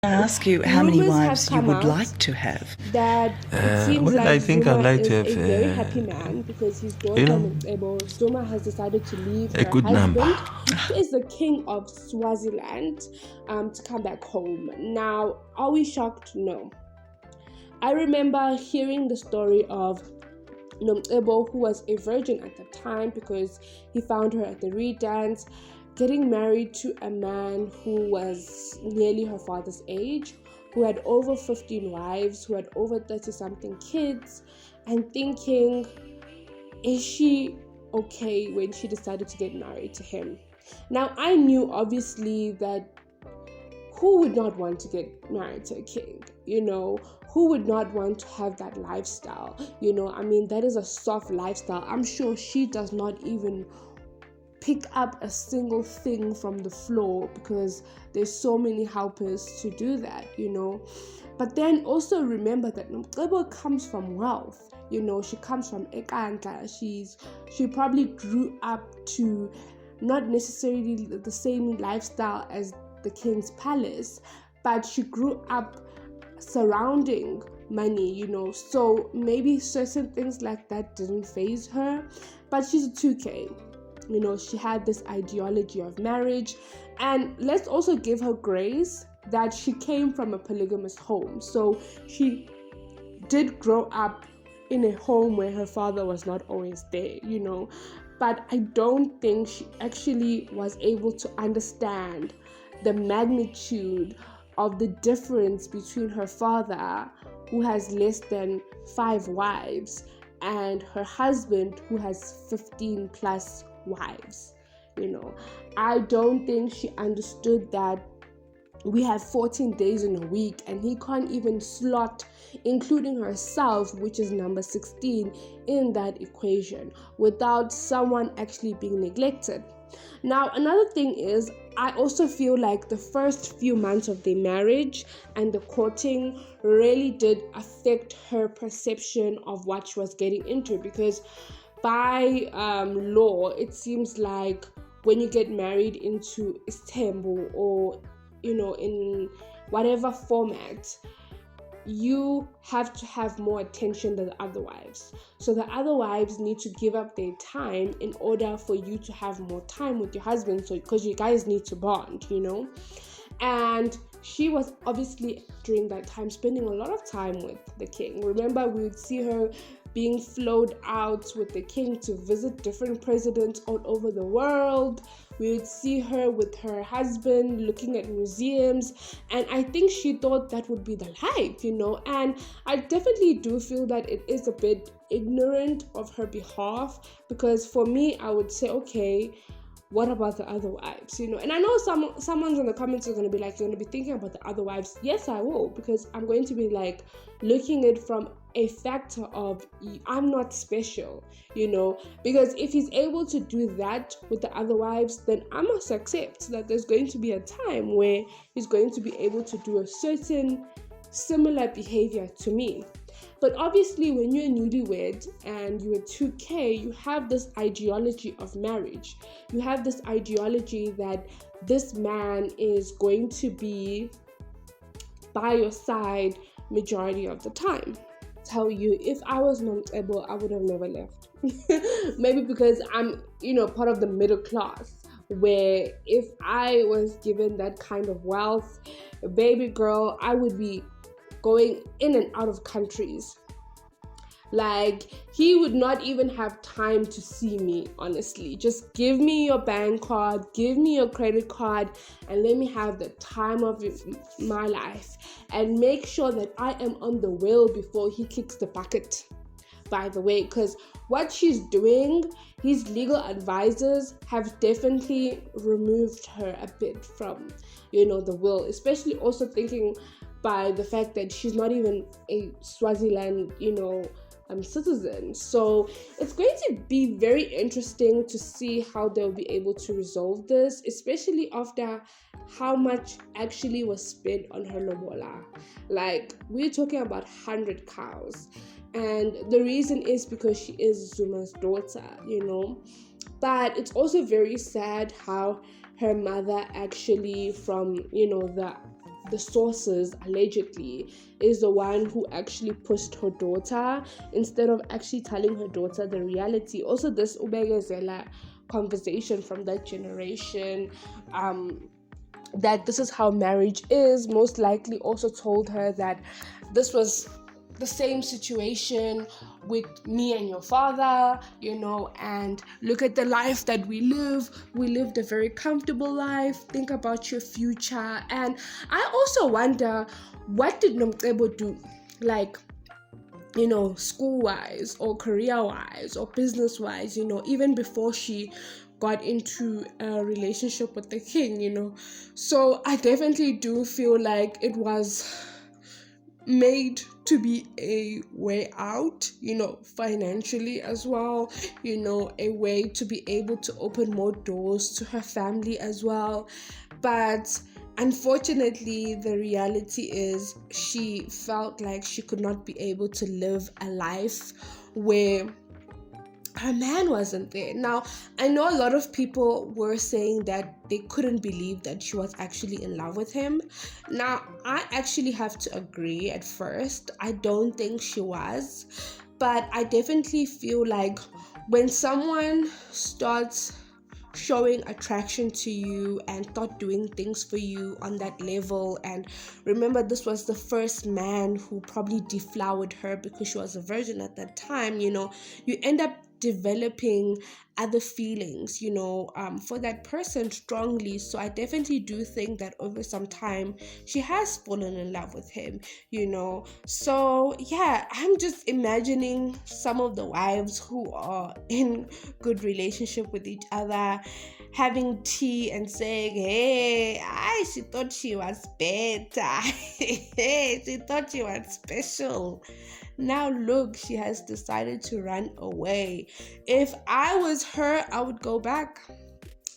I ask you how many wives you would like to have? That it seems well, like I think Zuma I'd like is to have, a very happy man because his daughter Zuma has decided to leave a her good husband, number. who is the king of Swaziland, to come back home. Now, are we shocked? No. I remember hearing the story of Nomcebo, who was a virgin at the time because he found her at the Reed dance, getting married to a man who was nearly her father's age, who had over 15 wives, who had over 30-something kids, and thinking, is she okay when she decided to get married to him? Now, I knew obviously that who would not want to get married to a king, who would not want to have that lifestyle? That is a soft lifestyle. I'm sure she does not even pick up a single thing from the floor because there's so many helpers to do that, But then also remember that Nomcebo comes from wealth. She comes from Ekandla. She probably grew up to not necessarily the same lifestyle as the king's palace, but she grew up surrounding money, so maybe certain things like that didn't faze her, but she's a 2K. She had this ideology of marriage, and let's also give her grace that she came from a polygamous home, so she did grow up in a home where her father was not always there, but I don't think she actually was able to understand the magnitude of the difference between her father, who has less than 5 wives, and her husband, who has 15 plus wives. I don't think she understood that we have 14 days in a week and he can't even slot including herself, which is number 16, in that equation without someone actually being neglected. Now, another thing is, I also feel like the first few months of their marriage and the courting really did affect her perception of what she was getting into, because by law, it seems like when you get married into Istanbul or, in whatever format, you have to have more attention than the other wives. So the other wives need to give up their time in order for you to have more time with your husband, so because you guys need to bond, And she was obviously during that time spending a lot of time with the king. Remember, we would see her being flown out with the king to visit different presidents all over the world. We would see her with her husband looking at museums, and I think she thought that would be the life, and I definitely do feel that it is a bit ignorant of her behalf, because for me, I would say, okay, what about the other wives, And I know someone's in the comments is going to be like, you're going to be thinking about the other wives. Yes, I will, because I'm going to be like looking at it from a factor of I'm not special, because if he's able to do that with the other wives, then I must accept that there's going to be a time where he's going to be able to do a certain similar behavior to me. But obviously, when you're newlywed and you're 2K, you have this ideology of marriage. You have this ideology that this man is going to be by your side majority of the time. Tell you, if I was Nomcebo, I would have never left. Maybe because I'm, part of the middle class, where if I was given that kind of wealth, baby girl, I would be going in and out of countries. Like, he would not even have time to see me, honestly. Just give me your bank card, give me your credit card, and let me have the time of my life. And make sure that I am on the wheel before he kicks the bucket, by the way. Because what she's doing, his legal advisors have definitely removed her a bit from, the will. Especially also thinking by the fact that she's not even a Swaziland, citizen. So it's going to be very interesting to see how they'll be able to resolve this, especially after how much actually was spent on her lobola. Like, we're talking about 100 cows, and the reason is because she is Zuma'S daughter, but it's also very sad how her mother actually, from the the sources allegedly is the one who actually pushed her daughter instead of actually telling her daughter the reality. Also, this ubegezela conversation from that generation, that this is how marriage is, most likely also told her that this was the same situation with me and your father, and look at the life that we lived a very comfortable life, think about your future. And I also wonder, what did Nomcebo do, like, school-wise or career-wise or business-wise, even before she got into a relationship with the king, So I definitely do feel like it was made to be a way out, financially as well, a way to be able to open more doors to her family as well. But unfortunately, the reality is she felt like she could not be able to live a life where her man wasn't there. Now, I know a lot of people were saying that they couldn't believe that she was actually in love with him. Now, I actually have to agree at first. I don't think she was, but I definitely feel like when someone starts showing attraction to you and start doing things for you on that level, and remember, this was the first man who probably deflowered her because she was a virgin at that time, you end up developing other feelings, for that person strongly. So I definitely do think that over some time she has fallen in love with him, So yeah, I'm just imagining some of the wives who are in good relationship with each other having tea and saying, hey, she thought she was better. She thought she was special. Now look, she has decided to run away. If I was her, I would go back.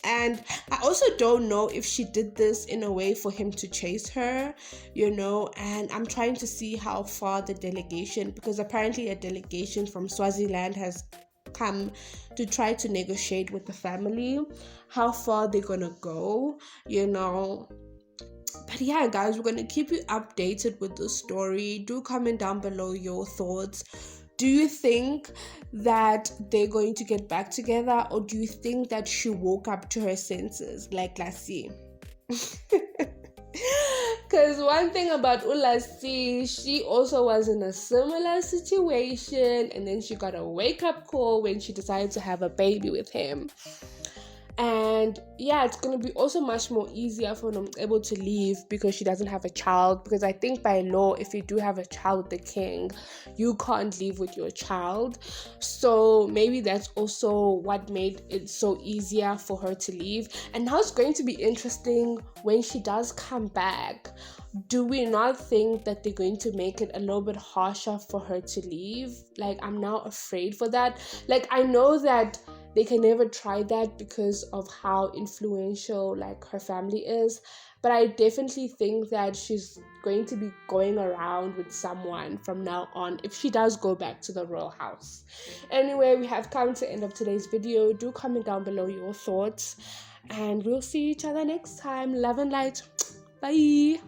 And I also don't know if she did this in a way for him to chase her, and I'm trying to see how far the delegation, because apparently a delegation from Swaziland has come to try to negotiate with the family, how far they're gonna go, But yeah, guys, we're going to keep you updated with the story. Do comment down below your thoughts. Do you think that they're going to get back together, or do you think that she woke up to her senses like Lassie? Because one thing about Ulasi, she also was in a similar situation, and then she got a wake-up call when she decided to have a baby with him. And yeah, it's going to be also much more easier for them able to leave because she doesn't have a child. Because I think by law, if you do have a child with the king, you can't leave with your child. So maybe that's also what made it so easier for her to leave. And now it's going to be interesting when she does come back. Do we not think that they're going to make it a little bit harsher for her to leave? Like, I'm now afraid for that. Like, I know that they can never try that because of how influential like her family is, but I definitely think that she's going to be going around with someone from now on if she does go back to the royal house. Anyway, we have come to the end of today's video. Do comment down below your thoughts, and we'll see each other next time. Love and light. Bye.